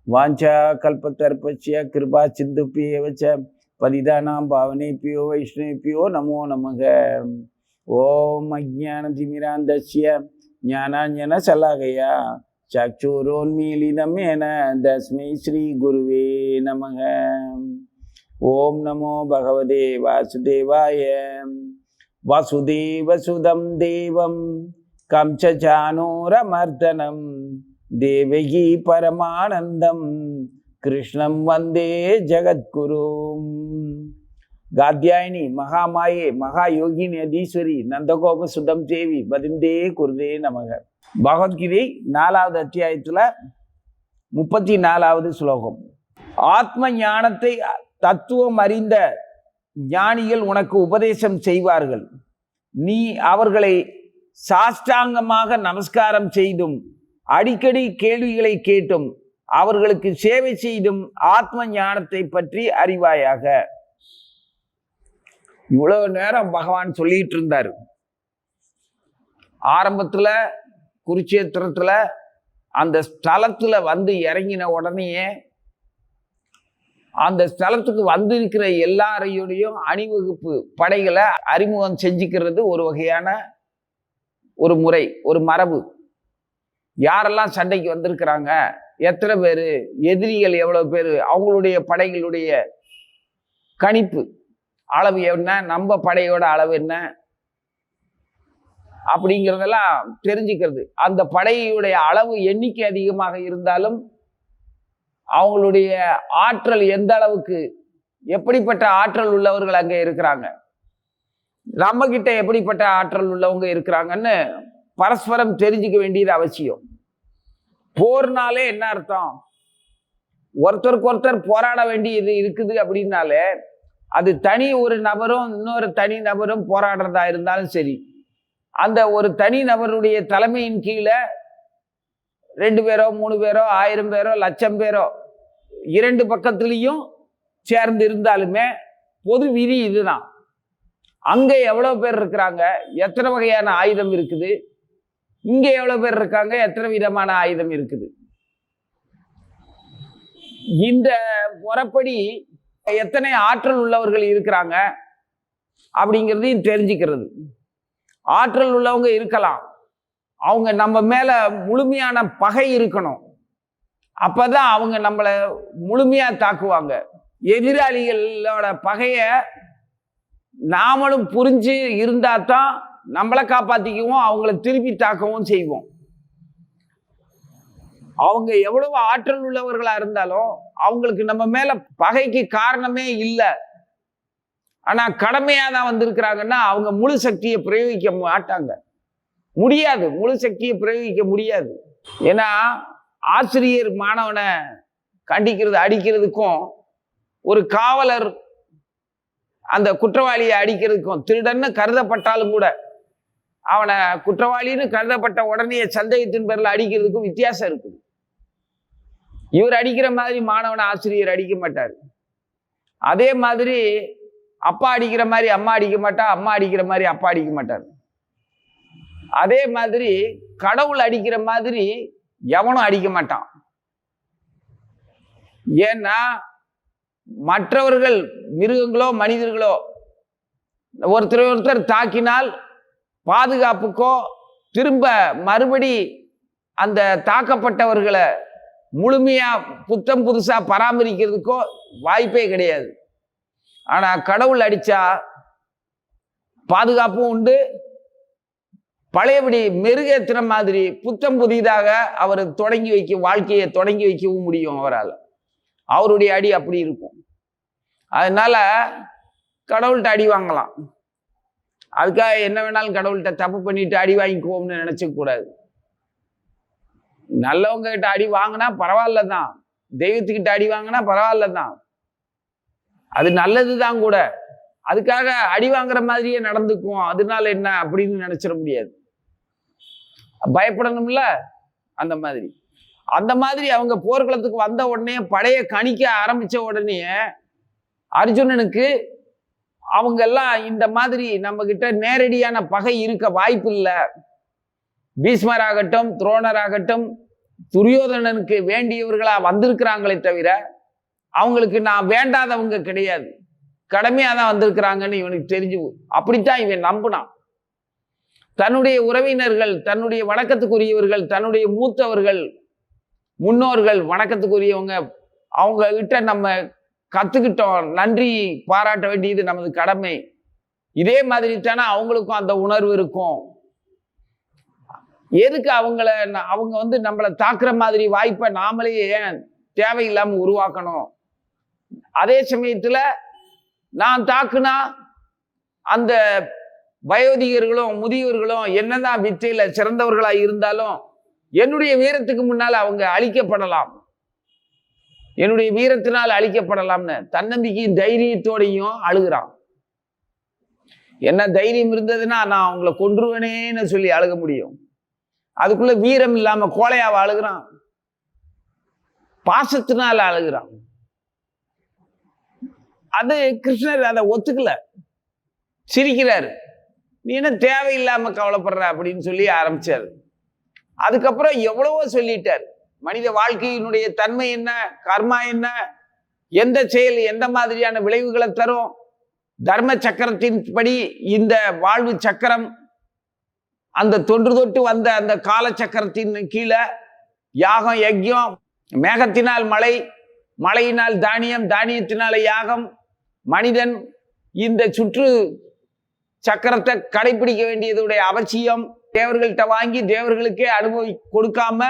வாஞ்சா கல்பத்தர்பச்ய கிருபா சிந்துப்பியவச்ச பதிதானாம் பாவனேபியோ வைஷ்ணவேபியோ நமோ நமக. ஓம் அஜ்ஞானதிமிராந்தஸ்ய ஞானாஞ்சன சலாகயா சக்ஷுரோன்மீலிதம் ஏன தஸ்மை ஸ்ரீ குருவே நமக. ஓம் நமோ பகவதே வாசுதேவாய. வசுதேவசுதம் தேவம் கம்சசானூரமர்தனம் தேவகி பரமானந்தம் கிருஷ்ணம் வந்தே ஜகத்குரும். காத்யாயினி மகாமாயே மகாயோகினி அதீஸ்வரி நந்தகோப சுதம் தேவி பதிந்தே குருதே நமக. பகவத்கீதை 4வது அத்தியாயத்துல 34வது ஸ்லோகம். ஆத்ம ஞானத்தை தத்துவம் அறிந்த ஞானிகள் உனக்கு உபதேசம் செய்வார்கள். நீ அவர்களை சாஷ்டாங்கமாக நமஸ்காரம் செய்தும் அடிக்கடி கேள்விகளை கேட்டும் அவர்களுக்கு சேவை செய்தும் ஆத்ம ஞானத்தை பற்றி அறிவாயாக. இவ்வளவு நேரம் பகவான் சொல்லிட்டு இருந்தார். ஆரம்பத்துல குருட்சேத்திரத்துல அந்த ஸ்தலத்துல வந்து இறங்கின உடனேயே அந்த ஸ்தலத்துக்கு வந்திருக்கிற எல்லாரையோடையும் அணிவகுப்பு படைகளை அறிமுகம் செஞ்சுக்கிறது ஒரு வகையான ஒரு முறை, ஒரு மரபு. யாரெல்லாம் சண்டைக்கு வந்திருக்கிறாங்க, எத்தனை பேர், எதிரிகள் எவ்வளவு பேர், அவங்களுடைய படைகளுடைய கணிப்பு அளவு என்ன, நம்ம படையோட அளவு என்ன அப்படிங்கிறதெல்லாம் தெரிஞ்சுக்கிறது. அந்த படையுடைய அளவு எண்ணிக்கை அதிகமாக இருந்தாலும் அவங்களுடைய ஆற்றல் எந்த அளவுக்கு, எப்படிப்பட்ட ஆற்றல் உள்ளவர்கள் அங்கே இருக்கிறாங்க, நம்ம கிட்ட எப்படிப்பட்ட ஆற்றல் உள்ளவங்க இருக்கிறாங்கன்னு பரஸ்பரம் தெரிஞ்சுக்க வேண்டியது அவசியம். போர்னாலே என்ன அர்த்தம்? ஒருத்தருக்கு ஒருத்தர் போராட வேண்டியது இருக்குது அப்படின்னாலே அது தனி ஒரு நபரும் இன்னொரு தனி நபரும் போராடுறதா இருந்தாலும் சரி, அந்த ஒரு தனி நபருடைய தலைமையின் கீழே 2 பேரோ 3 பேரோ 1000 பேரோ 1,00,000 பேரோ 2 பக்கத்துலேயும் சேர்ந்து இருந்தாலுமே பொது விதி இதுதான். அங்கே எவ்வளோ பேர் இருக்கிறாங்க, எத்தனை வகையான ஆயுதம் இருக்குது, இங்கே எவ்வளோ பேர் இருக்காங்க, எத்தனை விதமான ஆயுதம் இருக்குது. இந்த முறைப்படி எத்தனை ஆற்றல் உள்ளவர்கள் இருக்கிறாங்க அப்படிங்கிறதையும் தெரிஞ்சுக்கிறது. ஆற்றல் உள்ளவங்க இருக்கலாம், அவங்க நம்ம மேல முழுமையான பகை இருக்கணும், அப்பதான் அவங்க நம்மளை முழுமையா தாக்குவாங்க. எதிராளிகளோட பகைய நாமளும் புரிஞ்சு இருந்தா தான் நம்மளை காப்பாத்திக்குவோம், அவங்கள திருப்பி தாக்கவும் செய்வோம். அவங்க எவ்வளவு ஆற்றல் உள்ளவர்களா இருந்தாலும் அவங்களுக்கு நம்ம மேல பகைக்கு காரணமே இல்லை, ஆனா கடமையா தான் வந்திருக்கிறாங்கன்னா அவங்க முழு சக்தியை பிரயோகிக்க மாட்டாங்க, முடியாது, முழு சக்தியை பிரயோகிக்க முடியாது. ஏன்னா ஆசிரியர் மாணவனை கண்டிக்கிறது அடிக்கிறதுக்கும், ஒரு காவலர் அந்த குற்றவாளியை அடிக்கிறதுக்கும், திருடன்னு கருதப்பட்டாலும் கூட அவனை குற்றவாளின்னு கருதப்பட்ட உடனே சந்தேகத்தின் பேரில் அடிக்கிறதுக்கும் வித்தியாசம் இருக்குது. இவர் அடிக்கிற மாதிரி மாணவனை ஆசிரியர் அடிக்க மாட்டார். அதே மாதிரி அப்பா அடிக்கிற மாதிரி அம்மா அடிக்க மாட்டா, அம்மா அடிக்கிற மாதிரி அப்பா அடிக்க மாட்டார். அதே மாதிரி கடவுள் அடிக்கிற மாதிரி எவனும் அடிக்க மாட்டான். ஏன்னா மற்றவர்கள் மிருகங்களோ மனிதர்களோ ஒருத்தர் தாக்கினால் பாதுகாப்புக்கோ திரும்ப மறுபடி அந்த தாக்கப்பட்டவர்களை முழுமையா புத்தம் புதுசா பராமரிக்கிறதுக்கோ வாய்ப்பே கிடையாது. ஆனா கடவுள் அடிச்சா பாதுகாப்பும் உண்டு, பழையபடி மெருகேற்றுற மாதிரி புத்தம் புதிதாக அவர் வாழ்க்கையை தொடங்கி வைக்கவும் முடியும் அவரால். அவருடைய அடி அப்படி இருக்கும். அதனால கடவுள்கிட்ட அடி வாங்கலாம், அதுக்காக என்ன வேணாலும் கடவுள்கிட்ட தப்பு பண்ணிட்டு அடி வாங்கிக்குவோம்னு நினைச்ச கூடாது. நல்லவங்க கிட்ட அடி வாங்கினா பரவாயில்ல தான், தெய்வத்துக்கிட்ட அடி வாங்கினா பரவாயில்ல தான், அது நல்லதுதான் கூட. அதுக்காக அடி வாங்குற மாதிரியே நடந்துக்குவோம் அதனால என்ன அப்படின்னு நினைச்சிட முடியாது, பயப்படணும்ல. அந்த மாதிரி அவங்க போர்க்களத்துக்கு வந்த உடனே படைய கணிக்க ஆரம்பிச்ச உடனே அர்ஜுனனுக்கு அவங்க எல்லாம் இந்த மாதிரி நம்ம கிட்ட நேரடியான பகை இருக்க வாய்ப்பு இல்லை. பீஷ்மராகட்டும், துரோணராகட்டும், துரியோதனனுக்கு வேண்டியவர்களா வந்திருக்கிறாங்களே தவிர அவங்களுக்கு நான் வேண்டாதவங்க கிடையாது, கடமையா தான் வந்திருக்கிறாங்கன்னு இவனுக்கு தெரிஞ்சு. அப்படித்தான் இவன் நம்பினான். தன்னுடைய உறவினர்கள், தன்னுடைய வணக்கத்துக்குரியவர்கள், தன்னுடைய மூத்தவர்கள், முன்னோர்கள், வணக்கத்துக்குரியவங்க, அவங்க கிட்ட நம்ம கத்துக்கிட்டோம், நன்றி பாராட்ட வேண்டியது நமது கடமை. இதே மாதிரி தானே அவங்களுக்கும் அந்த உணர்வு இருக்கும். எதுக்கு அவங்க நம்மளை தாக்குற மாதிரி வாய்ப்பை நாமளே ஏன் தேவையில்லாம உருவாக்கணும்? அதே சமயத்துல நான் தாக்குனா அந்த வயோதிகர்களும் முதியவர்களும் என்னதான் வித்தையில சிறந்தவர்களா இருந்தாலும் என்னுடைய வீரத்துக்கு முன்னால் அவங்க அழிக்கப்படலாம், என்னுடைய வீரத்தினால் அழிக்கப்படலாம்னு தன்னம்பிக்கையும் தைரியத்தோடையும் அழுகிறான். என்ன தைரியம் இருந்ததுன்னா நான் அவங்கள கொன்றுவேனேன்னு சொல்லி அழுக முடியும். அதுக்குள்ள வீரம் இல்லாம கோழையாவ அழுகிறான், பாசத்தினால அழுகிறான். அது கிருஷ்ணர் அதை ஒத்துக்கல, சிரிக்கிறாரு. நீ என்ன தேவையில்லாம கவலைப்படுற அப்படின்னு சொல்லி ஆரம்பிச்சாரு. அதுக்கப்புறம் எவ்வளவோ சொல்லிட்டார். மனித வாழ்க்கையினுடைய தன்மை என்ன, கர்மா என்ன, எந்த செயல் எந்த மாதிரியான விளைவுகளை தரும், தர்ம சக்கரத்தின் படி இந்த வாழ்வு சக்கரம் அந்த தொன்று தொட்டு வந்த அந்த கால சக்கரத்தின் கீழே யாகம் யஜ்யம், மேகத்தினால் மழை, மழையினால் தானியம், தானியத்தினால யாகம். மனிதன் இந்த சுற்று சக்கரத்தை கடைபிடிக்க வேண்டியதுடைய அவசியம். தேவர்கள்ட்ட வாங்கி தேவர்களுக்கே கொடுக்காம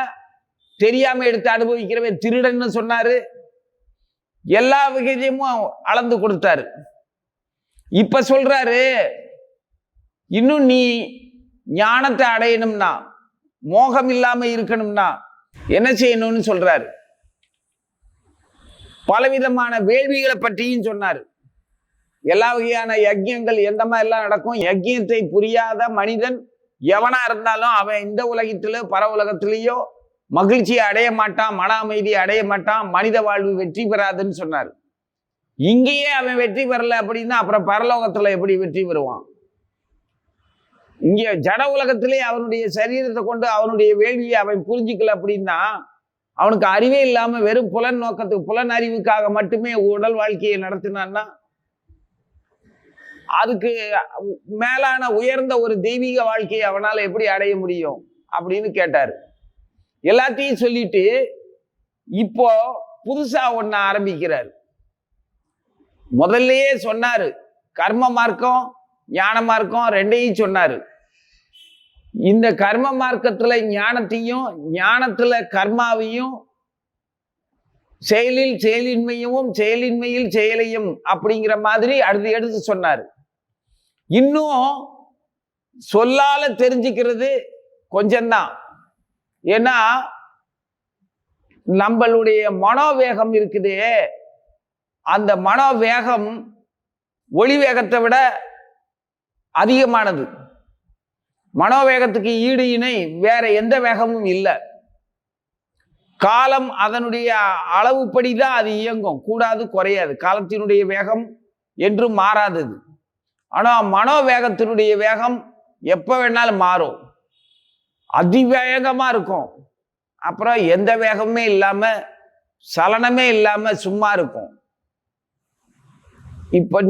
தெரியாம எடுத்து அனுபவிக்கிறவன் திருடன்னு சொன்னாரு. எல்லா வகையமும் அளந்து கொடுத்தாரு. இப்ப சொல்றாரு, இன்னும் நீ ஞானத்தை அடையணும்னா, மோகம் இல்லாம இருக்கணும்னா என்ன செய்யணும்னு சொல்றாரு. பலவிதமான வேள்விகளை பற்றியும் சொன்னாரு. எல்லா வகையான யஜ்யங்கள் எந்த மாதிரி எல்லாம் நடக்கும். யஜ்யத்தை புரியாத மனிதன் எவனா இருந்தாலும் அவன் இந்த உலகத்திலோ பர உலகத்திலேயோ மகிழ்ச்சியை அடைய மாட்டான், மன அமைதியை அடைய மாட்டான், மனித வாழ்வு வெற்றி பெறாதுன்னு சொன்னார். இங்கேயே அவன் வெற்றி பெறல அப்படின்னா அப்புறம் பரலோகத்துல எப்படி வெற்றி பெறுவான்? இங்கே ஜட உலகத்திலே அவனுடைய சரீரத்தை கொண்டு அவனுடைய வேள்வியை அவன் புரிஞ்சிக்கல அப்படின்னா அவனுக்கு அறிவே இல்லாம வெறும் புலன் நோக்கத்துக்கு, புலன் அறிவுக்காக மட்டுமே உடல் வாழ்க்கையை நடத்தினான்னா அதுக்கு மேலான உயர்ந்த ஒரு தெய்வீக வாழ்க்கையை அவனால எப்படி அடைய முடியும் அப்படின்னு கேட்டாரு. எல்லாத்தையும் சொல்லிட்டு இப்போ புதுசா ஒண்ணு ஆரம்பிக்கிறார். முதல்லயே சொன்னாரு, கர்ம மார்க்கம் ஞான மார்க்கம் ரெண்டையும் சொன்னாரு. இந்த கர்ம மார்க்கத்துல ஞானத்தையும் ஞானத்துல கர்மாவையும், செயலில் செயலின்மையும் செயலின்மையில் செயலையும் அப்படிங்கிற மாதிரி எடுத்து சொன்னாரு. இன்னும் சொல்லால தெரிஞ்சுக்கிறது கொஞ்சம்தான். ஏன்னா நம்மளுடைய மனோவேகம் இருக்குதே, அந்த மனோவேகம் ஒளி வேகத்தை விட அதிகமானது. மனோவேகத்துக்கு ஈடு இணை வேற எந்த வேகமும் இல்லை. காலம் அதனுடைய அளவுப்படிதான் அது இயங்கும், கூடாது குறையாது. காலத்தினுடைய வேகம் என்றும் மாறாதது. ஆனா மனோவேகத்தினுடைய வேகம் எப்ப வேணாலும் மாறும், அதிவேகமா இருக்கும். அப்புறம் எந்த வேகமே இல்லாம சலனமே இல்லாம சும்மா இருக்கும். இப்ப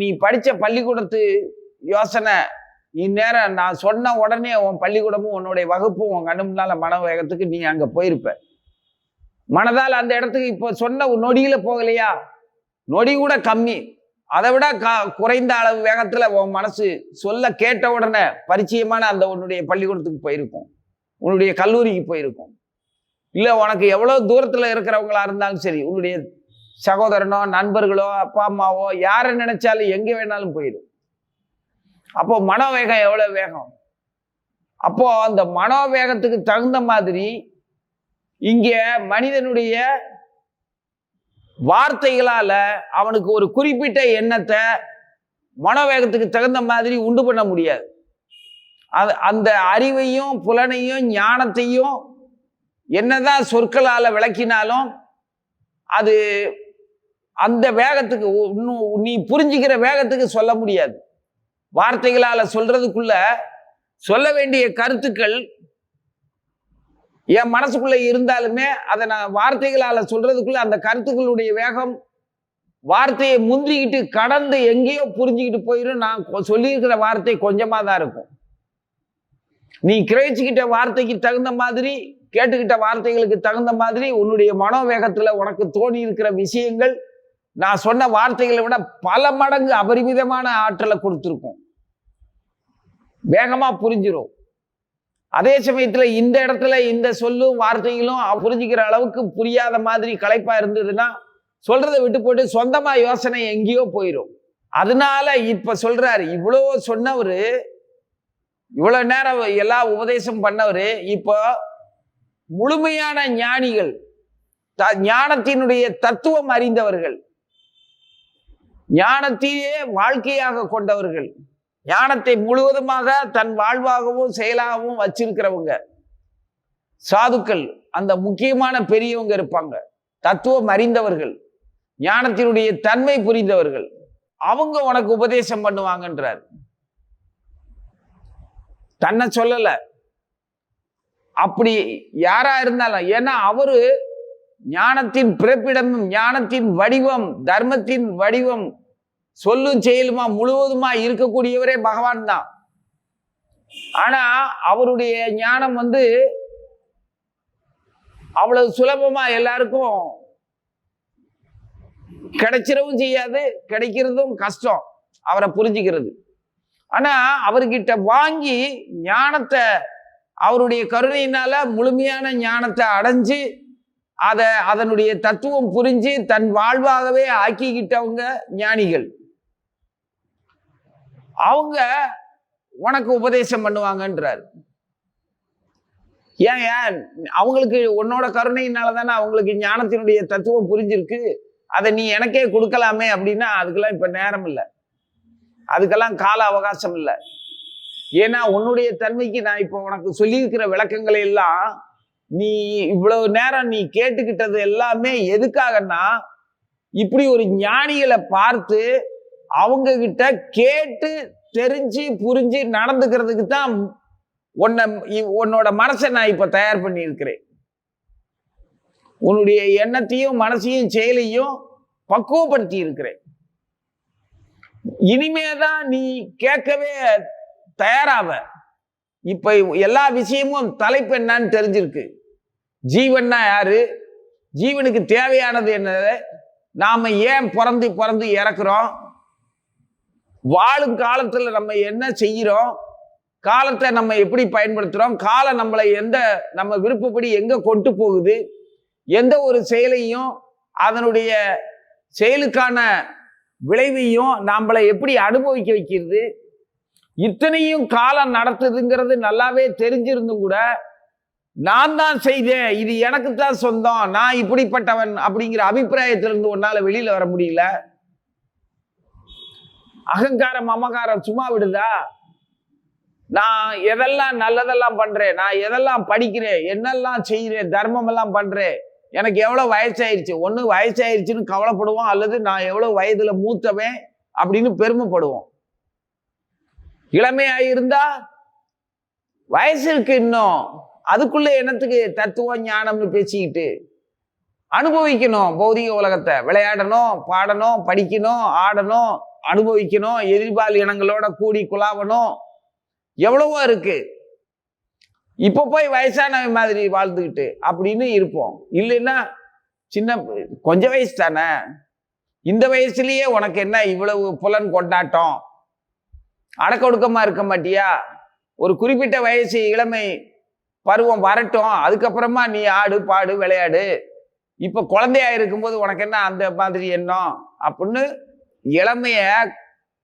நீ படிச்ச பள்ளிக்கூடத்து யோசனை இந்நேரம் நான் சொன்ன உடனே உன் பள்ளிக்கூடமும் உன்னுடைய வகுப்பும் உன் கண்ணு முன்னால மனோவேகத்துக்கு நீ அங்க போயிருப்ப. மனதால் அந்த இடத்துக்கு இப்போ சொன்ன நொடியில போகலையா? நொடி கூட கம்மி, அதை விட குறைந்த அளவு வேகத்துல உன் மனசு சொல்ல கேட்ட உடனே பரிச்சயமான அந்த உன்னுடைய பள்ளிக்கூடத்துக்கு போயிருக்கும், உன்னுடைய கல்லூரிக்கு போயிருக்கும். இல்லை உனக்கு எவ்வளவு தூரத்துல இருக்கிறவங்களா இருந்தாலும் சரி, உன்னுடைய சகோதரனோ நண்பர்களோ அப்பா அம்மாவோ யாரை நினைச்சாலும் எங்க வேணாலும் போயிடும். அப்போ மனோவேகம் எவ்வளவு வேகம்? அப்போ அந்த மனோவேகத்துக்கு தகுந்த மாதிரி இங்க மனிதனுடைய வார்த்தைகளால அவனுக்கு ஒரு குறிப்பிட்ட எண்ணத்தை மனோவேகத்துக்கு தகுந்த மாதிரி உண்டு பண்ண முடியாது. அந்த அறிவையும் புலனையும் ஞானத்தையும் என்னதான் சொற்களால விளக்கினாலும் அது அந்த வேகத்துக்கு நீ புரிஞ்சுக்கிற வேகத்துக்கு சொல்ல முடியாது. வார்த்தைகளால சொல்றதுக்குள்ள சொல்ல வேண்டிய கருத்துக்கள் என் மனசுக்குள்ள இருந்தாலுமே அதை நான் வார்த்தைகளால சொல்றதுக்குள்ள அந்த கருத்துக்களுடைய வேகம் வார்த்தையை முந்திக்கிட்டு கடந்து எங்கேயோ புரிஞ்சுக்கிட்டு போயிடும். நான் சொல்லியிருக்கிற வார்த்தை கொஞ்சமா தான் இருக்கும். நீ கிரகிச்சுக்கிட்ட வார்த்தைக்கு தகுந்த மாதிரி, கேட்டுக்கிட்ட வார்த்தைகளுக்கு தகுந்த மாதிரி உன்னுடைய மனோவேகத்துல உனக்கு தோணி இருக்கிற விஷயங்கள் நான் சொன்ன வார்த்தைகளை விட பல மடங்கு அபரிமிதமான ஆற்றலை கொடுத்துருக்கும். வேகமா புரிஞ்சிடும். அதே சமயத்துல இந்த இடத்துல இந்த சொல்லும் வார்த்தைகளும் புரிஞ்சுக்கிற அளவுக்கு புரியாத மாதிரி களைப்பா இருந்ததுன்னா சொல்றதை விட்டு போட்டு சொந்தமா யோசனை எங்கேயோ போயிடும். அதனால இப்ப சொல்றாரு, இவ்வளவு சொன்னவரு, இவ்வளவு நேரம் எல்லா உபதேசம் பண்ணவரு, இப்போ முழுமையான ஞானிகள், ஞானத்தினுடைய தத்துவம் அறிந்தவர்கள், ஞானத்தையே வாழ்க்கையாக கொண்டவர்கள், ஞானத்தை முழுவதுமாக தன் வாழ்வாகவும் செயலாகவும் வச்சிருக்கிறவங்க, சாதுக்கள், அந்த முக்கியமான பெரியவங்க இருப்பாங்க, தத்துவம் அறிந்தவர்கள், ஞானத்தினுடைய தன்மை புரிந்தவர்கள், அவங்க உனக்கு உபதேசம் பண்ணுவாங்கன்றார். தன்னை சொல்லல. அப்படி யாரா இருந்தாலும், ஏன்னா அவரு ஞானத்தின் பிறப்பிடமும் ஞானத்தின் வடிவம் தர்மத்தின் வடிவம் சொல்லும் செயலுமா முழுவதுமா இருக்கக்கூடியவரே பகவான் தான். ஆனா அவருடைய ஞானம் அவ்வளவு சுலபமா எல்லாருக்கும் கிடைச்சிடவும் செய்யாது, கிடைக்கிறதும் கஷ்டம் அவரை புரிஞ்சுக்கிறது. ஆனா அவர்கிட்ட வாங்கி ஞானத்தை அவருடைய கருணையினால முழுமையான ஞானத்தை அடைஞ்சு அதனுடைய தத்துவம் புரிஞ்சு தன் வாழ்வாகவே ஆக்கிக்கிட்டவங்க ஞானிகள். அவங்க உனக்கு உபதேசம் பண்ணுவாங்கன்றார். ஏன் அவங்களுக்கு உன்னோட கருணையினால தானே அவங்களுக்கு ஞானத்தினுடைய தத்துவம் புரிஞ்சிருக்கு. அதை நீ எனக்கே கொடுக்கலாமே அப்படின்னா அதுக்கெல்லாம் இப்ப நேரம் இல்லை, அதுக்கெல்லாம் கால அவகாசம் இல்லை. ஏன்னா உன்னுடைய தன்மைக்கு நான் இப்போ உனக்கு சொல்லியிருக்கிற விளக்கங்களை எல்லாம் நீ இவ்வளவு நேரம் நீ கேட்டுக்கிட்டது எல்லாமே எதுக்காகன்னா, இப்படி ஒரு ஞானிகளை பார்த்து அவங்க கிட்ட கேட்டு தெரிஞ்சு புரிஞ்சு நடந்துக்கிறதுக்கு தான் உன்னோட மனசை நான் இப்ப தயார் பண்ணி இருக்கிறேன். உன்னுடைய எண்ணத்தையும் மனசையும் செயலையும் பக்குவப்படுத்தி இருக்கிறேன். இனிமேதான் நீ கேட்கவே தயாராவ. இப்ப எல்லா விஷயமும் தலைப்பு என்னன்னு தெரிஞ்சிருக்கு. ஜீவன்னா யாரு, ஜீவனுக்கு தேவையானது என்னது, நாம ஏன் பிறந்து இறக்குறோம், வாழும் காலத்துல நம்ம என்ன செய்கிறோம், காலத்தை நம்ம எப்படி பயன்படுத்துறோம், காலம் நம்மளை நம்ம விருப்பப்படி எங்க கொண்டு போகுது, எந்த ஒரு செயலையும் அதனுடைய செயலுக்கான விளைவையும் நம்மளை எப்படி அனுபவிக்க வைக்கிறது, இத்தனையும் காலம் நடத்துதுங்கிறது நல்லாவே தெரிஞ்சிருந்தும் கூட நான் தான் செய்தேன், இது எனக்கு தான் சொந்தம், நான் இப்படிப்பட்டவன் அப்படிங்கிற அபிப்பிராயத்திலிருந்து உன்னால வெளியில வர முடியல. அகங்காரம் மமகாரம் சும்மா விடுதா? நான் எதெல்லாம் நல்லதெல்லாம் பண்றேன், நான் எதெல்லாம் படிக்கிறேன், என்னெல்லாம் செய்யறேன், தர்மம் எல்லாம் பண்றேன், எனக்கு எவ்வளவு வயசாயிருச்சு, ஒண்ணு வயசாயிருச்சுன்னு கவலைப்படுவோம், அல்லது நான் எவ்வளவு வயதுல மூத்தவன் அப்படின்னு பெருமைப்படுவோம். இளமையாயிருந்தா வயசு இருக்கு இன்னும், அதுக்குள்ள என்னத்துக்கு தத்துவம் ஞானம்னு பேசிக்கிட்டு அனுபவிக்கணும். பௌதிக உலகத்தை விளையாடணும், பாடணும், படிக்கணும், ஆடணும், அனுபவிக்கணும், எதிர்பால் இனங்களோட கூடி குலாவணும், எவ்வளவோ இருக்கு. இப்ப போய் வயசானவன் மாதிரி வாழ்ந்துக்கிட்டு அப்படின்னு இருப்போம். இல்லைன்னா கொஞ்ச வயசு தானே, இந்த வயசுலயே உனக்கு என்ன இவ்வளவு புலன் கொண்டாட்டம், அடக்க ஒடுக்கமா இருக்க மாட்டியா? ஒரு குறிப்பிட்ட வயசு இளமை பருவம் வரட்டும், அதுக்கப்புறமா நீ ஆடு பாடு விளையாடு. இப்ப குழந்தையா இருக்கும்போது உனக்கு என்ன அந்த மாதிரி எண்ணம் அப்படின்னு இளமைய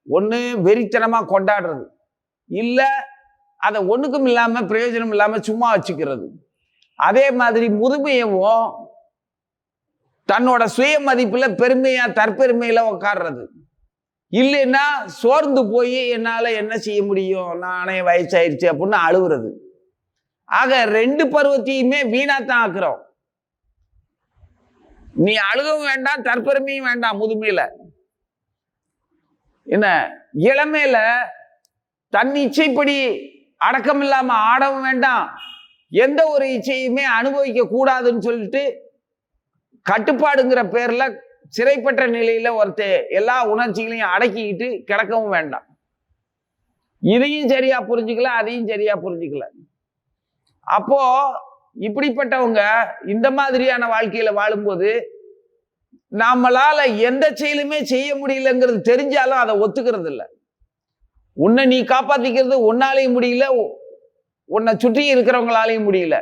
ஒண்ணு வெறித்தனமா கொண்டாடுறது, இல்ல அதை ஒண்ணுக்கும் இல்லாம பிரயோஜனம் இல்லாம சும்மா வச்சுக்கிறது. அதே மாதிரி முதுமையவும் தன்னோட சுய மதிப்புல பெருமையா தற்பெருமையில உட்காடுறது. இல்லைன்னா சோர்ந்து போய் என்னால என்ன செய்ய முடியும், நானே வயசாயிருச்சு அப்படின்னு அழுகுறது. ஆக ரெண்டு பருவத்தையுமே வீணாத்தான் ஆக்குறோம். நீ அழுகவும் வேண்டாம், தற்பெருமையும் வேண்டாம். முதுமையில என்ன, இளமையில தன் இச்சைப்படி அடக்கம் இல்லாம ஆடவும் வேண்டாம், எந்த ஒரு இச்சையுமே அனுபவிக்க கூடாதுன்னு சொல்லிட்டு கட்டுப்பாடுங்கிற பேர்ல சிறைப்பட்ட நிலையில ஒருத்தர் எல்லா உணர்ச்சிகளையும் அடக்கிக்கிட்டு கிடக்கவும் வேண்டாம். இதையும் சரியா புரிஞ்சுக்கல, அதையும் சரியா புரிஞ்சுக்கல. அப்போ இப்படிப்பட்டவங்க இந்த மாதிரியான வாழ்க்கையில வாழும்போது நம்மளால எந்த செயலுமே செய்ய முடியலங்கிறது தெரிஞ்சாலும் அதை ஒத்துக்கிறது இல்லை. உன்னை நீ காப்பாத்திக்கிறது உன்னாலையும் முடியல, உன்னை சுற்றி இருக்கிறவங்களாலையும் முடியல.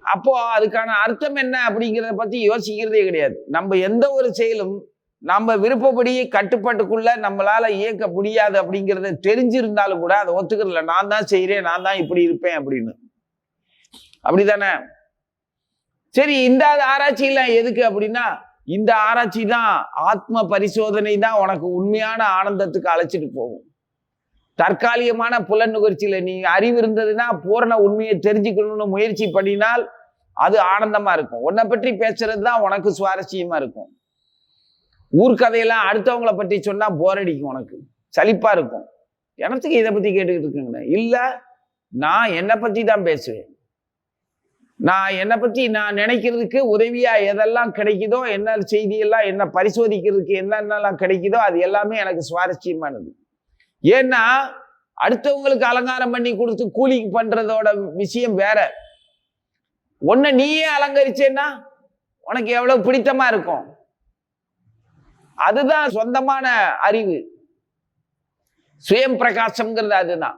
அப்போ அதுக்கான அர்த்தம் என்ன அப்படிங்கிறத பத்தி யோசிக்கிறதே கிடையாது. நம்ம எந்த ஒரு செயலும் நம்ம விருப்பப்படி கட்டுப்பாட்டுக்குள்ள நம்மளால இயக்க முடியாது அப்படிங்கிறத தெரிஞ்சிருந்தாலும் கூட அதை ஒத்துக்கிறதில்ல. நான் தான் செய்யறேன், நான் தான் இப்படி இருப்பேன் அப்படின்னு. அப்படித்தானே? சரி, இந்த ஆராய்ச்சியெல்லாம் எதுக்கு அப்படின்னா, இந்த ஆராய்ச்சி தான், ஆத்ம பரிசோதனை தான் உனக்கு உண்மையான ஆனந்தத்துக்கு அழைச்சிட்டு போகும். தற்காலிகமான புலன் நுகர்ச்சியில நீ அறிவு இருந்ததுன்னா பூரண உண்மையை தெரிஞ்சுக்கணும்னு முயற்சி பண்ணினால் அது ஆனந்தமா இருக்கும். உன்னை பற்றி பேசுறது தான் உனக்கு சுவாரஸ்யமா இருக்கும். ஊர்க்கதையெல்லாம் அடுத்தவங்களை பற்றி சொன்னா போர் அடிக்கும், உனக்கு சலிப்பா இருக்கும். எனத்துக்கு இதை பத்தி கேட்டுக்கிட்டு இருக்குங்க. இல்ல, நான் என்னை பத்தி தான் பேசுவேன். நான் என்னை பத்தி நான் நினைக்கிறதுக்கு உதவியா எதெல்லாம் கிடைக்குதோ, என்ன செய்தியெல்லாம் என்ன பரிசோதிக்கிறதுக்கு என்னென்னலாம் கிடைக்குதோ அது எல்லாமே எனக்கு சுவாரஸ்யமானது. ஏன்னா அடுத்தவங்களுக்கு அலங்காரம் பண்ணி கொடுத்து கூலிக்கு பண்றதோட விஷயம் வேற. உன்னை நீயே அலங்கரிச்சேன்னா உனக்கு எவ்வளவு பிடித்தமா இருக்கும். அதுதான் சொந்தமான அறிவு, சுயம் பிரகாசம்ங்கிறது. அதுதான்.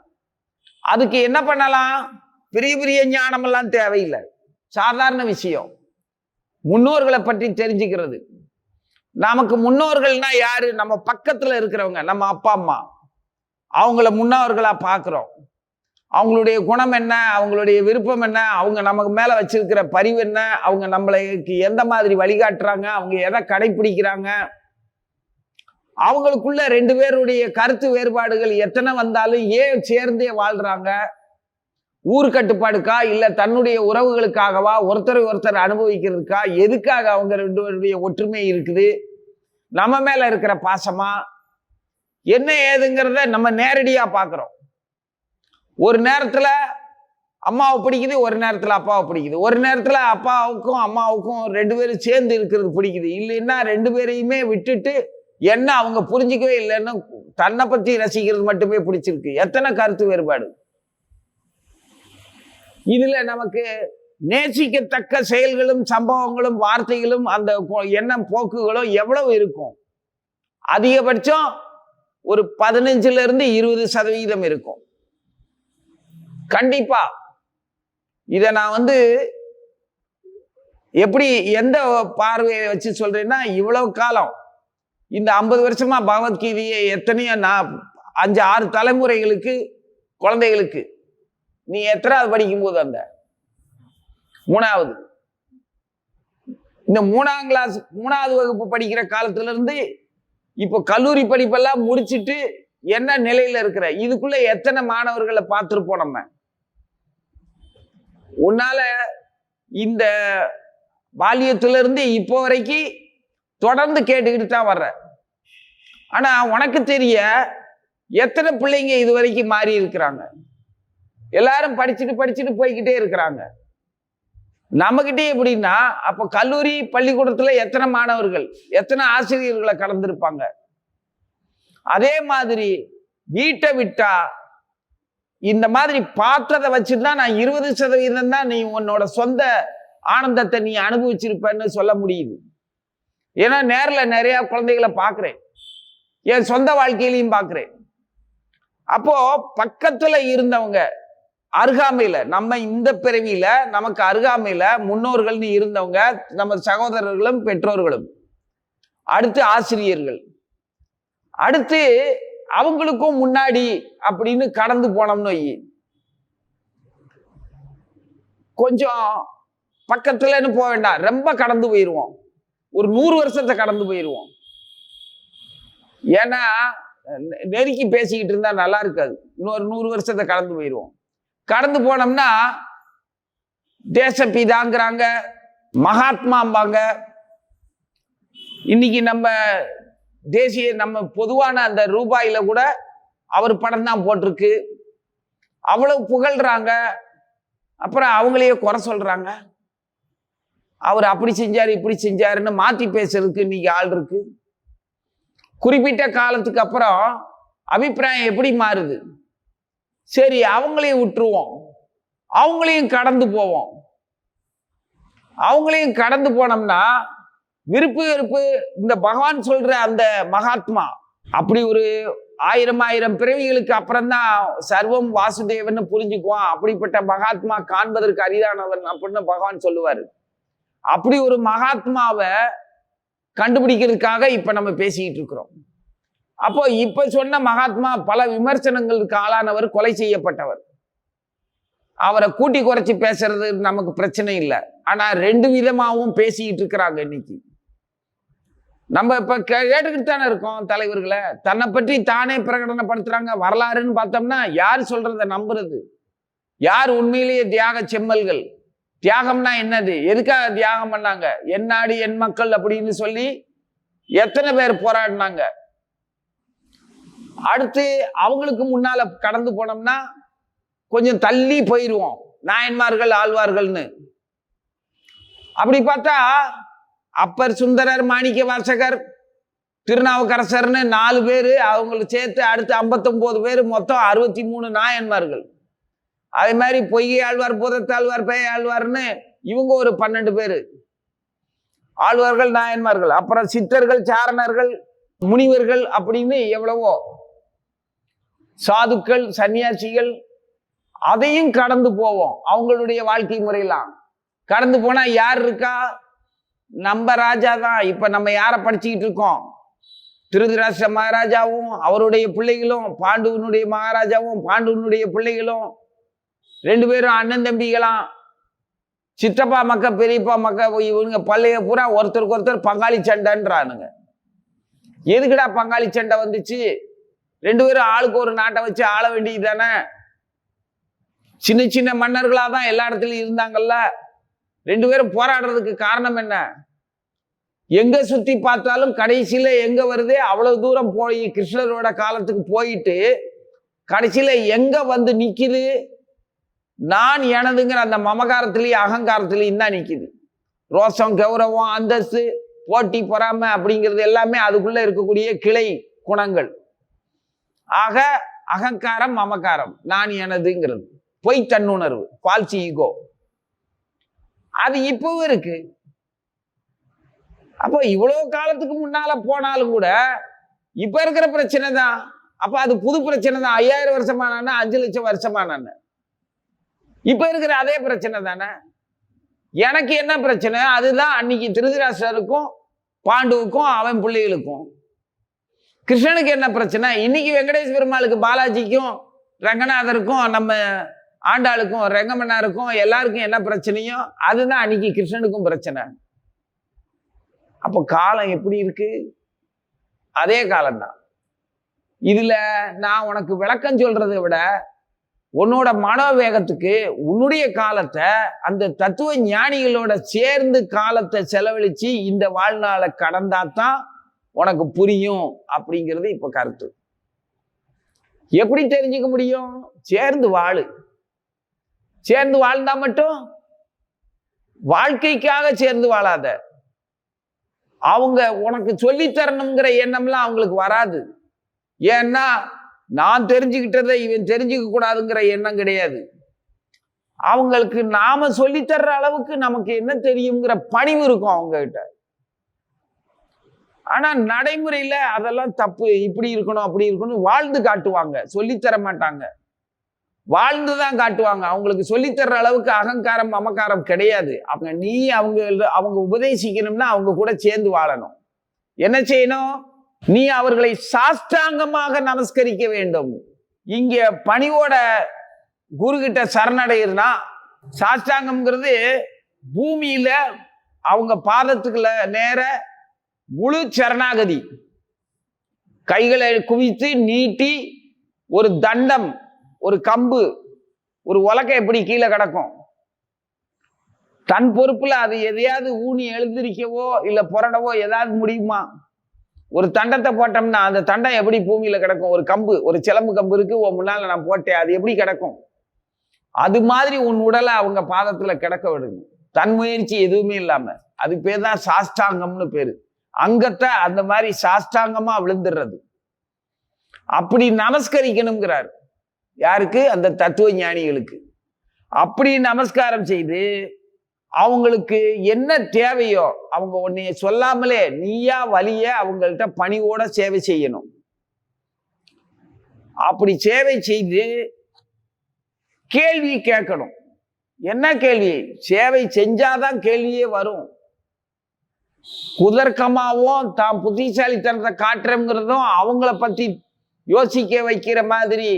அதுக்கு என்ன பண்ணலாம்? பெரிய பெரிய ஞானமெல்லாம் தேவையில்லை, சாதாரண விஷயம். முன்னோர்களை பற்றி தெரிஞ்சுக்கிறது. நமக்கு முன்னோர்கள்னா யாரு? நம்ம பக்கத்துல இருக்கிறவங்க, நம்ம அப்பா அம்மா. அவங்கள முன்னோர்களா பார்க்கிறோம். அவங்களுடைய குணம் என்ன, அவங்களுடைய விருப்பம் என்ன, அவங்க நமக்கு மேல வச்சிருக்கிற பரிவு என்ன, அவங்க நம்மளுக்கு எந்த மாதிரி வழிகாட்டுறாங்க, அவங்க எதை கடைபிடிக்கிறாங்க, அவங்களுக்குள்ள ரெண்டு பேருடைய கருத்து வேறுபாடுகள் எத்தனை வந்தாலும் ஏன் சேர்ந்தே வாழ்றாங்க, ஊர் கட்டுப்பாடுக்கா இல்ல தன்னுடைய உறவுகளுக்காகவா, ஒருத்தரை ஒருத்தர் அனுபவிக்கிறதுக்கா, எதுக்காக அவங்க ரெண்டு பேருடைய ஒற்றுமை இருக்குது, நம்ம மேல இருக்கிற பாசமா என்ன ஏதுங்கிறத நம்ம நேரடியா பார்க்கிறோம். ஒரு நேரத்துல அம்மாவை பிடிக்குது, ஒரு நேரத்துல அப்பாவை பிடிக்குது, ஒரு நேரத்துல அப்பாவுக்கும் அம்மாவுக்கும் ரெண்டு பேரும் சேர்ந்து இருக்கிறது பிடிக்குது. இல்லைன்னா ரெண்டு பேரையுமே விட்டுட்டு என்ன அவங்க புரிஞ்சிக்கவே இல்லைன்னு தன்னை பத்தி ரசிக்கிறது மட்டுமே பிடிச்சிருக்கு. எத்தனை கருத்து வேறுபாடு! இதுல நமக்கு நேசிக்கத்தக்க செயல்களும் சம்பவங்களும் வார்த்தைகளும் அந்த எண்ணம் போக்குகளும் எவ்வளவு இருக்கும்? அதிகபட்சம் ஒரு 15% இருக்கும் கண்டிப்பா. இத நான் எப்படி எந்த பார்வையை வச்சு சொல்றேன்னா, இவ்வளவு காலம் இந்த 50 வருஷமா பகவத்கீதையை எத்தனையோ 5-6 தலைமுறைகளுக்கு குழந்தைகளுக்கு, நீ எத்தனாவது படிக்கும் போது அந்த 3வது, இந்த 3ஆம் கிளாஸ் 3வது வகுப்பு படிக்கிற காலத்துல இருந்து இப்போ கல்லூரி படிப்பெல்லாம் முடிச்சுட்டு என்ன நிலையில இருக்கிற, இதுக்குள்ள எத்தனை மாணவர்களை பார்த்திருப்போம் நம்ம. உன்னால இந்த பால்யத்திலிருந்து இப்போ வரைக்கும் தொடர்ந்து கேட்டுக்கிட்டு தான் வர்ற. ஆனா உனக்கு தெரிய எத்தனை பிள்ளைங்க இது வரைக்கும் மாறி இருக்கிறாங்க. எல்லாரும் படிச்சுட்டு போய்கிட்டே இருக்கிறாங்க. நம்மகிட்டே எப்படின்னா, அப்ப கல்லூரி பள்ளிக்கூடத்துல எத்தனை மாணவர்கள், எத்தனை ஆசிரியர்களை கடந்திருப்பாங்க. அதே மாதிரி வீட்டை விட்டா இந்த மாதிரி பார்த்ததை வச்சுதான் நான் 20% தான் நீ உன்னோட சொந்த ஆனந்தத்தை நீ அனுபவிச்சிருப்பன்னு சொல்ல முடியுது. ஏன்னா நேரில் நிறைய குழந்தைகளை பார்க்கிறேன், என் சொந்த வாழ்க்கையிலையும் பார்க்கிறேன். அப்போ பக்கத்துல இருந்தவங்க, அருகாமையில, நம்ம இந்த பிறவியில நமக்கு அருகாமையில முன்னோர்கள்னு இருந்தவங்க நம்ம சகோதரர்களும் பெற்றோர்களும், அடுத்து ஆசிரியர்கள், அடுத்து அவங்களுக்கும் முன்னாடி அப்படின்னு கடந்து போனோம்னு கொஞ்சம் பக்கத்துலன்னு போக வேண்டாம், ரொம்ப கடந்து போயிடுவோம். ஒரு 100 வருஷத்தை கடந்து போயிடுவோம். ஏன்னா நெருக்கி பேசிக்கிட்டு இருந்தா நல்லா இருக்காது. இன்னொரு 100 வருஷத்தை கடந்து போயிடுவோம். கடந்து போனோம்னா தேசப்பிதாங்கிறாங்க, மகாத்மாம்பாங்க. இன்னைக்கு நம்ம தேசிய நம்ம பொதுவான அந்த ரூபாயில கூட அவர் படம் தான் போட்டிருக்கு. அவ்வளவு புகழ்றாங்க, அப்புறம் அவங்களையே குறை சொல்றாங்க. அவர் அப்படி செஞ்சாரு இப்படி செஞ்சாருன்னு மாத்தி பேசுறதுக்கு இன்னைக்கு ஆள் இருக்கு. குறிப்பிட்ட காலத்துக்கு அப்புறம் அபிப்பிராயம் எப்படி மாறுது? சரி, அவங்களையும் விட்டுருவோம், அவங்களையும் கடந்து போவோம். அவங்களையும் கடந்து போனோம்னா விருப்பு வெறுப்பு, இந்த பகவான் சொல்ற அந்த மகாத்மா அப்படி ஒரு 1000 பிறவிகளுக்கு அப்புறம்தான் சர்வம் வாசுதேவன் புரிஞ்சுக்குவான். அப்படிப்பட்ட மகாத்மா காண்பதற்கு அரிதானவன் அப்படின்னு பகவான் சொல்லுவாரு. அப்படி ஒரு மகாத்மாவை கண்டுபிடிக்கிறதுக்காக இப்ப நம்ம பேசிக்கிட்டு இருக்கிறோம். அப்போ இப்ப சொன்ன மகாத்மா பல விமர்சனங்களுக்கு ஆளானவர், கொலை செய்யப்பட்டவர். அவரை கூட்டி குறைச்சி பேசுறது நமக்கு பிரச்சனை இல்லை. ஆனா 2 விதமாகவும் பேசிக்கிட்டு இருக்கிறாங்க. இன்னைக்கு நம்ம இப்ப கேட்டுக்கிட்டு தானே இருக்கோம். தலைவர்களை தன்னை பற்றி தானே பிரகடனப்படுத்துறாங்க. வரலாறுன்னு பார்த்தோம்னா யார் சொல்றத நம்புறது? யார் உண்மையிலேயே தியாக செம்மல்கள்? தியாகம்னா என்னது? எதுக்காக தியாகம் பண்ணாங்க? என் நாடு என் மக்கள் அப்படின்னு சொல்லி எத்தனை பேர் போராடினாங்க? அடுத்து அவங்களுக்கு முன்னால கடந்து போனோம்னா கொஞ்சம் தள்ளி போயிடுவோம், நாயன்மார்கள் ஆழ்வார்கள்னு. அப்படி பார்த்தா அப்பர், சுந்தரர், மாணிக்க வாசகர், திருநாவுக்கரசர்னு 4 பேரு, அவங்களுக்கு சேர்த்து அடுத்து 59 பேர், மொத்தம் 63 நாயன்மார்கள். அதே மாதிரி பொய்கை ஆழ்வார், பூதத்தாழ்வார், பேய் ஆழ்வார்னு இவங்க ஒரு 12 பேரு ஆழ்வார்கள், நாயன்மார்கள். அப்புறம் சித்தர்கள், சாரணர்கள், முனிவர்கள் அப்படின்னு எவ்வளவோ சாதுக்கள், சன்னியாசிகள். அதையும் கடந்து போவோம். அவங்களுடைய வாழ்க்கை முறையெல்லாம் கடந்து போனா யார் இருக்கா? நம்ம ராஜா தான். இப்ப நம்ம யாரை படிச்சுக்கிட்டு இருக்கோம்? திருதராஷ்டிர மகாராஜாவும் அவருடைய பிள்ளைகளும், பாண்டுவனுடைய மகாராஜாவும் பாண்டுவனுடைய பிள்ளைகளும் 2 பேரும் அண்ணன் தம்பிகளாம். சித்தப்பா மக்க, பெரியப்பா மக்க, இவனுங்க பள்ளைய பூரா ஒருத்தருக்கு ஒருத்தர் பங்காளி சண்டைன்றானுங்க. எதுக்குடா பங்காளி சண்டை வந்துச்சு? 2 பேரும் ஆளுக்கு ஒரு நாட்டை வச்சு ஆள வேண்டியது தானே. சின்ன சின்ன மன்னர்களா தான் எல்லா இடத்துலயும் இருந்தாங்கல்ல. 2 பேரும் போராடுறதுக்கு காரணம் என்ன? எங்க சுத்தி பார்த்தாலும் கடைசியில எங்க வருது? அவ்வளவு தூரம் போய் கிருஷ்ணரோட காலத்துக்கு போயிட்டு கடைசியில எங்க வந்து நிக்குது? நான் எனதுங்கிற அந்த மமகாரத்திலையும் அகங்காரத்திலையும் தான் நிக்குது. ரோஷம், கௌரவம், அந்தஸ்து, போட்டி, பொறாமை அப்படிங்கிறது எல்லாமே அதுக்குள்ள இருக்கக்கூடிய கிளை குணங்கள். ஆக அகங்காரம், மமகாரம், நான் எனதுங்கிறது பொய் தன்னுணர்வு, ஃபால்ஸ் ஈகோ, அது இப்பவும் இருக்கு. அப்போ இவ்வளவு காலத்துக்கு முன்னால போனாலும் கூட இப்ப இருக்கிற பிரச்சனை தான். அப்ப அது புது பிரச்சனை தான். 5000 வருஷமான 5 லட்சம் வருஷமான இப்ப இருக்கிற அதே பிரச்சனை தானே. எனக்கு என்ன பிரச்சனை? அதுதான் அன்னைக்கு திருதராஷ்டிரருக்கும் பாண்டுவுக்கும் அவன் பிள்ளைகளுக்கும். கிருஷ்ணனுக்கு என்ன பிரச்சனை? இன்னைக்கு வெங்கடேஷ் பெருமாளுக்கு, பாலாஜிக்கும், ரங்கநாதருக்கும், நம்ம ஆண்டாளுக்கும், ரெங்கமன்னாருக்கும் எல்லாருக்கும் என்ன பிரச்சனையோ அதுதான் அன்னைக்கு கிருஷ்ணனுக்கும் பிரச்சனை. அப்போ காலம் எப்படி இருக்கு? அதே காலம்தான். இதுல நான் உனக்கு விளக்கம் சொல்றதை விட உன்னோட மனோவேகத்துக்கு உன்னுடைய காலத்தை அந்த தத்துவ ஞானிகளோட சேர்ந்து காலத்தை செலவழிச்சு இந்த வாழ்நாளை கடந்தாதான் உனக்கு புரியும் அப்படிங்கிறது இப்ப கருத்து. எப்படி தெரிஞ்சுக்க முடியும்? சேர்ந்து வாழு. சேர்ந்து வாழ்ந்தா மட்டும், வாழ்க்கைக்காக சேர்ந்து வாழாத. அவங்க உனக்கு சொல்லித்தரணுங்கிற எண்ணம்லாம் அவங்களுக்கு வராது. ஏன்னா நான் தெரிஞ்சுக்கிட்டதை இவன் தெரிஞ்சுக்க கூடாதுங்கிற எண்ணம் கிடையாது. அவங்களுக்கு நாம சொல்லித்தர்ற அளவுக்கு நமக்கு என்ன தெரியுங்கிற பணிவு இருக்கும் அவங்க கிட்ட. ஆனா நடைமுறையில அதெல்லாம் தப்பு, இப்படி இருக்கணும் அப்படி இருக்கணும் வாழ்ந்து காட்டுவாங்க, சொல்லித்தர மாட்டாங்க. வாழ்ந்துதான் காட்டுவாங்க. அவங்களுக்கு சொல்லித்தர்ற அளவுக்கு அகங்காரம், மமக்காரம் கிடையாது. அவங்க நீ அவங்க உபதேசிக்கணும்னா அவங்க கூட சேர்ந்து வாழணும். என்ன செய்யணும்? நீ அவர்களை சாஷ்டாங்கமாக நமஸ்கரிக்க வேண்டும். இங்க பணிவோட குரு கிட்ட சரணடைகிறதுனா, சாஷ்டாங்கம்ங்கிறது பூமியில அவங்க பாதத்துக்குள்ள நேர முழு சரணாகதி, கைகளை குவித்து நீட்டி, ஒரு தண்டம், ஒரு கம்பு, ஒரு உலக்கை எப்படி கீழே கிடக்கும், தன் பொறுப்புல அது எதையாவது ஊனி எழுந்திருக்கவோ இல்ல புரடவோ ஏதாவது முடியுமா? ஒரு தண்டத்தை போட்டோம்னா அந்த தண்டம் எப்படி பூமியில கிடக்கும்? ஒரு கம்பு, ஒரு சிலம்பு கம்பு இருக்கு, முன்னால நான் போட்டேன், அது எப்படி கிடக்கும்? அது மாதிரி உன் உடலை அவங்க பாதத்துல கிடக்க விடுங்க, தன் முயற்சி எதுவுமே இல்லாம. அது பேர் தான் சாஷ்டாங்கம்னு பேரு. அங்கத்தை அந்த மாதிரி சாஷ்டாங்கமா விழுந்துடுறது. அப்படி நமஸ்கரிக்கணுங்கிறார். யாருக்கு? அந்த தத்துவ ஞானிகளுக்கு. அப்படி நமஸ்காரம் செய்து அவங்களுக்கு என்ன தேவையோ அவங்க உன்னைய சொல்லாமலே நீயா வலிய அவங்கள்ட்ட பணிவோட சேவை செய்யணும். அப்படி சேவை செய்து கேள்வி கேட்கணும். என்ன கேள்வி? சேவை செஞ்சாதான் கேள்வியே வரும். குதர்க்கமாவும் தான் புத்திசாலித்தனத்தை காட்டுறோங்கிறதும் அவங்கள பத்தி யோசிக்க வைக்கிற மாதிரி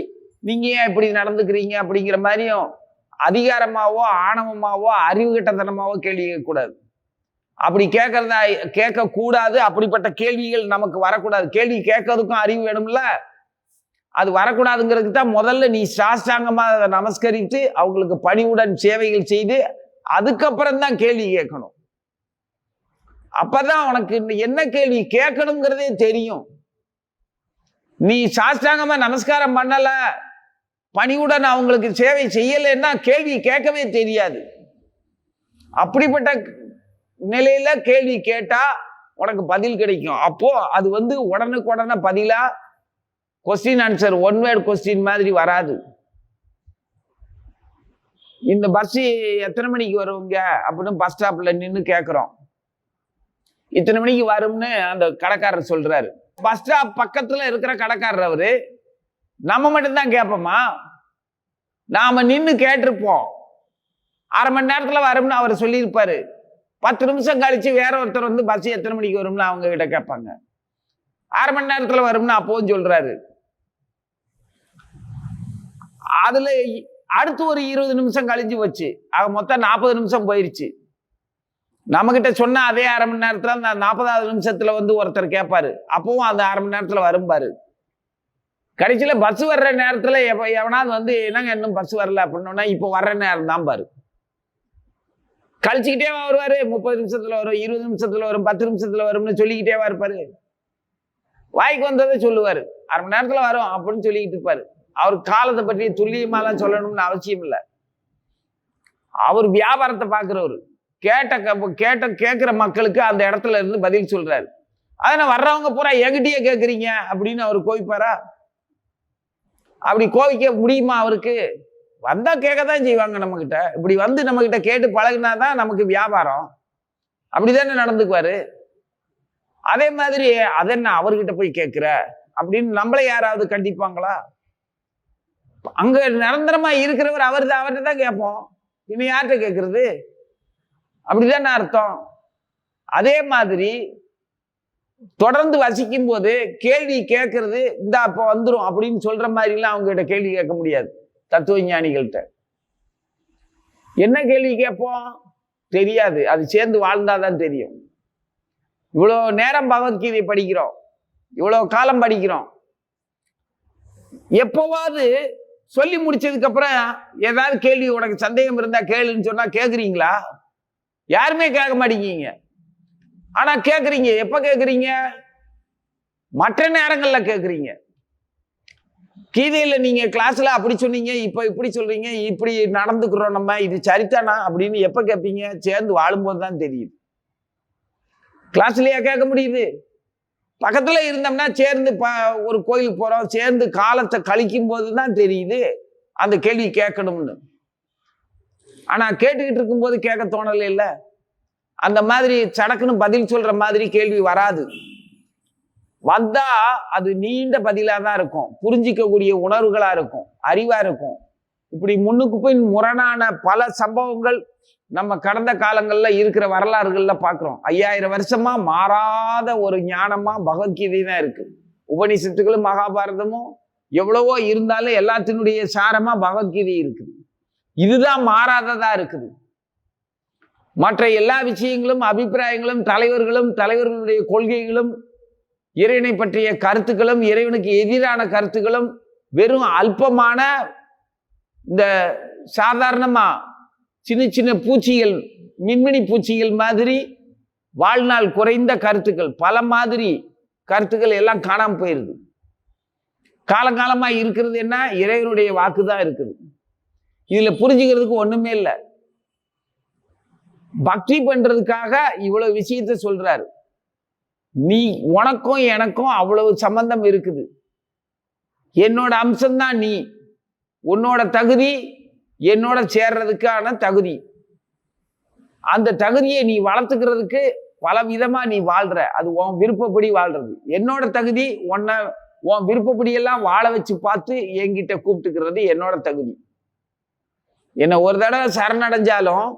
நீங்க ஏன் இப்படி நடந்துக்கிறீங்க அப்படிங்கிற மாதிரியும் அதிகாரமாவோ ஆணவமாவோ அறிவு கட்டத்தனமாவோ கேள்வி கேட்கக்கூடாது. அப்படி கேட்க கூடாது. அப்படிப்பட்ட கேள்விகள் நமக்கு வரக்கூடாது. கேள்வி கேட்கறதுக்கும் அறிவு வேணும்ல, அது வரக்கூடாதுங்கிறதுக்கு தான் முதல்ல நீ சாஷ்டாங்கமா நமஸ்கரித்து அவங்களுக்கு பணிவுடன் சேவைகள் செய்து அதுக்கப்புறம் தான் கேள்வி கேட்கணும். அப்பதான் உனக்கு என்ன கேள்வி கேட்கணுங்கிறதே தெரியும். நீ சாஷ்டாங்கமா நமஸ்காரம் பண்ணல, பணிவுடன் அவங்களுக்கு சேவை செய்யலைன்னா கேள்வி கேட்கவே தெரியாது. அப்படிப்பட்ட நிலையில கேள்வி கேட்டா உனக்கு பதில் கிடைக்கும். அப்போ அது உடனுக்குடனே பதிலா question answer one word question மாதிரி வராது. இந்த பஸ் எத்தனை மணிக்கு வருவீங்க அப்படின்னு பஸ் ஸ்டாப்ல நின்று கேட்கிறோம். இத்தனை மணிக்கு வரும்னு அந்த கடைக்காரர் சொல்றாரு. பஸ் ஸ்டாப் பக்கத்துல இருக்கிற கடைக்காரர் அவரு. நம்ம மட்டும்தான் கேட்போமா? நாம நின்று கேட்டிருப்போம். அரை மணி நேரத்துல வரும்னு அவர் சொல்லியிருப்பாரு. 10 நிமிஷம் கழிச்சு வேற ஒருத்தர் பஸ் எத்தனை மணிக்கு வரும்னு அவங்க கிட்ட கேட்பாங்க. அரை மணி நேரத்துல வரும்னு அப்பவும் சொல்றாரு. அதுல அடுத்து ஒரு 20 நிமிஷம் கழிஞ்சு வச்சு மொத்தம் 40 நிமிஷம் போயிருச்சு. நம்ம கிட்ட சொன்ன அதே அரை மணி நேரத்துல அந்த 40வது நிமிஷத்துல ஒருத்தர் கேட்பாரு. அப்பவும் அந்த அரை மணி நேரத்துல வரும்பாரு. கடைசியில பஸ் வர்ற நேரத்துல எவனாவது என்னங்க இன்னும் பஸ் வரல அப்படின்னா இப்ப வர்ற நேரம் தான் பாரு. கழிச்சுக்கிட்டே வருவாரு. 30 நிமிஷத்துல வரும், 20 நிமிஷத்துல வரும், 10 நிமிஷத்துல வரும்னு சொல்லிக்கிட்டே இருப்பாரு. வாய்க்கு வந்ததை சொல்லுவாரு. அரை மணி நேரத்துல வரும் அப்படின்னு சொல்லிக்கிட்டு இருப்பாரு. அவர் காலத்தை பற்றி துல்லியமாலாம் சொல்லணும்னு அவசியம் இல்லை. அவர் வியாபாரத்தை பார்க்கிறவரு. கேட்கிற மக்களுக்கு அந்த இடத்துல இருந்து பதில் சொல்றாரு. அதனால வர்றவங்க பூரா என்கிட்டயே கேட்குறீங்க அப்படின்னு அவர் கோவிப்பாரா? அப்படி கோவிக்க முடியுமா அவருக்கு? வந்தா கேட்கத்தான் செய்வாங்க நம்ம கிட்ட. இப்படி நம்ம கிட்ட கேட்டு பழகினாதான் நமக்கு வியாபாரம். அப்படிதானே நடந்துக்குவாரு. அதே மாதிரி அதென்ன அவர்கிட்ட போய் கேட்கிற அப்படின்னு நம்மளை யாராவது கண்டிப்பாங்களா? அங்க நிரந்தரமா இருக்கிறவர் அவர்கிட்ட தான் கேட்போம். இன்னும் யார்கிட்ட கேட்கறது? அப்படிதானே அர்த்தம். அதே மாதிரி தொடர்ந்து வசிக்கும் போது கேள்வி கேட்கறது அப்ப வந்துடும் அப்படின்னு சொல்ற மாதிரி எல்லாம் அவங்க கிட்ட கேள்வி கேட்க முடியாது. தத்துவ ஞானிகள்கிட்ட என்ன கேள்வி கேட்போம் தெரியாது. அது சேர்ந்து வாழ்ந்தாதான் தெரியும். இவ்வளவு நேரம் பகவத்கீதை படிக்கிறோம், இவ்வளவு காலம் படிக்கிறோம். எப்பவாவது சொல்லி முடிச்சதுக்கு அப்புறம் ஏதாவது கேள்வி உனக்கு சந்தேகம் இருந்தா கேளுன்னு சொன்னா கேக்குறீங்களா? யாருமே கேட்க மாட்டேங்கிறீங்க. ஆனா கேக்குறீங்க. எப்ப கேக்குறீங்க? மற்ற நேரங்கள்ல கேக்குறீங்க. கீதையில நீங்க கிளாஸ்ல அப்படி சொன்னீங்க, இப்ப இப்படி சொல்றீங்க, இப்படி நடந்துக்கிறோம், நம்ம இது சரித்தானா அப்படின்னு எப்ப கேட்பீங்க? சேர்ந்து வாழும்போது தான் தெரியுது. கிளாஸ்லயா கேட்க முடியுது? பக்கத்துல இருந்தோம்னா சேர்ந்து ஒரு கோயிலுக்கு போறோம், சேர்ந்து காலத்தை கழிக்கும் போதுதான் தெரியுது அந்த கேள்வி கேட்கணும்னு. ஆனா கேட்டுக்கிட்டு இருக்கும்போது கேட்க தோணல இல்ல. அந்த மாதிரி சடக்குன்னு பதில் சொல்ற மாதிரி கேள்வி வராது. வந்தா அது நீண்ட பதிலா தான் இருக்கும், புரிஞ்சிக்கக்கூடிய உணர்வுகளா இருக்கும், அறிவா இருக்கும். இப்படி முன்னுக்கு பின் முரணான பல சம்பவங்கள் நம்ம கடந்த காலங்கள்ல இருக்கிற வரலாறுகள்ல பாக்குறோம். 5000 வருஷமா மாறாத ஒரு ஞானமா பகவத்கீதை தான் இருக்கு. உபநிஷத்துக்களும் மகாபாரதமும் எவ்வளவோ இருந்தாலும் எல்லாத்தினுடைய சாரமா பகவத்கீதை இருக்குது. இதுதான் மாறாததா இருக்குது. மற்ற எல்லா விஷயங்களும், அபிப்பிராயங்களும், தலைவர்களுடைய கொள்கைகளும், இறைவனை பற்றிய கருத்துக்களும், இறைவனுக்கு எதிரான கருத்துக்களும் வெறும் அல்பமான இந்த சாதாரணமா சின்ன சின்ன பூச்சிகள், மின்மினி பூச்சிகள் மாதிரி வாழ்நாள் குறைந்த கருத்துக்கள், பல மாதிரி கருத்துக்கள் எல்லாம் காணாம போயிருது. காலங்காலமா இருக்கிறது என்ன? இறைவனுடைய வாக்குதான் இருக்குது. இதுல புரிஞ்சுக்கிறதுக்கு ஒண்ணுமே இல்லை. பக்தி பண்றதுக்காக இவ்வளவு விஷயத்த சொல்றாரு. நீ உனக்கும் எனக்கும் அவ்வளவு சம்பந்தம் இருக்குது. என்னோட அம்சம்தான் நீ. உன்னோட தகுதி என்னோட சேர்றதுக்கான தகுதி. அந்த தகுதியை நீ வளர்த்துக்கிறதுக்கு பல விதமா நீ வாழ்ற. அது உன் விருப்பப்படி வாழ்றது. என்னோட தகுதி உன்னை உன் விருப்பப்படியெல்லாம் வாழ வச்சு பார்த்து என்கிட்ட கூப்பிட்டுக்கிறது என்னோட தகுதி. என்னை ஒரு தடவை சரணடைஞ்சாலும்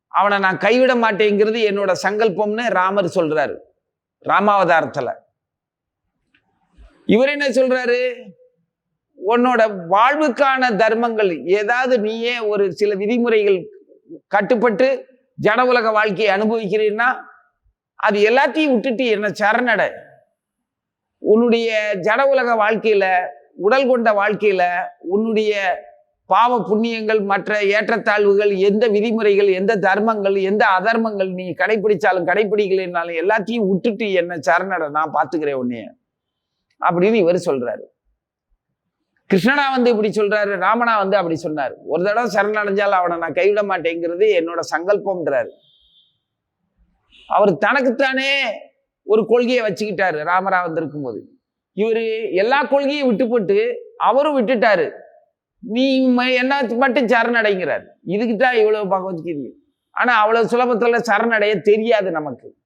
அவனை நான் கைவிட மாட்டேங்கிறது என்னோட சங்கல்பம்னு ராமர் சொல்றாரு ராமாவதாரத்துல. இவர் என்ன சொல்றாரு? உன்னோட வாழ்வுக்கான தர்மங்கள் ஏதாவது நீயே ஒரு சில விதிமுறைகள் கட்டுப்பட்டு ஜட உலக வாழ்க்கையை அனுபவிக்கிறீன்னா அது எல்லாத்தையும் விட்டுட்டு என்ன சரணடை. உன்னுடைய ஜட உலக வாழ்க்கையில, உடல் கொண்ட வாழ்க்கையில உன்னுடைய பாவ புண்ணியங்கள், மற்ற ஏற்றத்தாழ்வுகள், எந்த விதிமுறைகள், எந்த தர்மங்கள், எந்த அதர்மங்கள் நீ கடைபிடிச்சாலும் கடைபிடிக்கலைன்னாலும் எல்லாத்தையும் விட்டுட்டு என்ன சரணடை, நான் பார்த்துக்கிறேன் உன்னைய அப்படின்னு இவர் சொல்றாரு. கிருஷ்ணனா இப்படி சொல்றாரு, ராமனா அப்படி சொன்னாரு. ஒரு தடவை சரணடைஞ்சால் அவனை நான் கைவிட மாட்டேங்கிறது என்னோட சங்கல்பம்ன்றாரு. அவர் தனக்குத்தானே ஒரு கொள்கையை வச்சுக்கிட்டாரு ராமரா வந்திருக்கும் போது. இவரு எல்லா கொள்கையும் விட்டு போட்டு அவரும் விட்டுட்டாரு. நீ என்ன மட்டும் சரணடைங்கிறார். இதுக்குதான் இவ்வளவு பகவத்கீதை. ஆனா அவ்வளவு சுலபத்துல சரணடைய தெரியாது நமக்கு.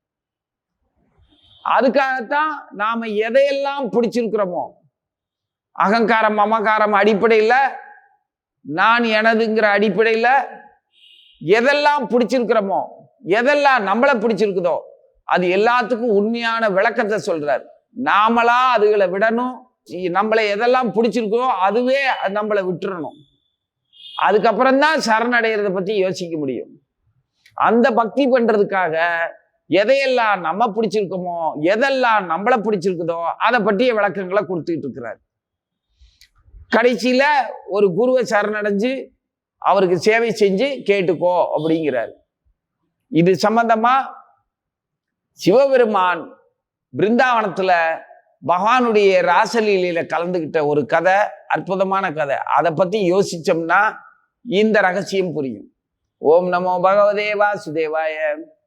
அதுக்காகத்தான் நாம எதையெல்லாம் பிடிச்சிருக்கிறோமோ, அகங்காரம் மமகாரம் அடிப்படையில, நான் எனதுங்கிற அடிப்படையில எதெல்லாம் பிடிச்சிருக்கிறோமோ, எதெல்லாம் நம்மளை பிடிச்சிருக்குதோ அது எல்லாத்துக்கும் உண்மையான விளக்கத்தை சொல்றார். நாமளா அதுகளை விடணும். நம்மளை எதெல்லாம் பிடிச்சிருக்கோ அதுவே நம்மளை விட்டுறணும். அதுக்கப்புறம்தான் சரணடைகிறத பத்தி யோசிக்க முடியும். அந்த பக்தி பண்றதுக்காக எதையெல்லாம் நம்ம பிடிச்சிருக்கோமோ, எதெல்லாம் நம்மளை பிடிச்சிருக்குதோ அதை பற்றிய விளக்கங்களை கொடுத்துக்கிட்டு இருக்கிறார். கடைசியில ஒரு குருவை சரணடைஞ்சு அவருக்கு சேவை செஞ்சு கேட்டுக்கோ அப்படிங்கிறார். இது சம்பந்தமா சிவபெருமான் பிருந்தாவனத்துல பகவானுடைய ராசலீலையில கலந்துகிட்ட ஒரு கதை, அற்புதமான கதை. அதை பத்தி யோசிச்சோம்னா இந்த ரகசியம் புரியும். ஓம் நமோ பகவதே வாசுதேவாய.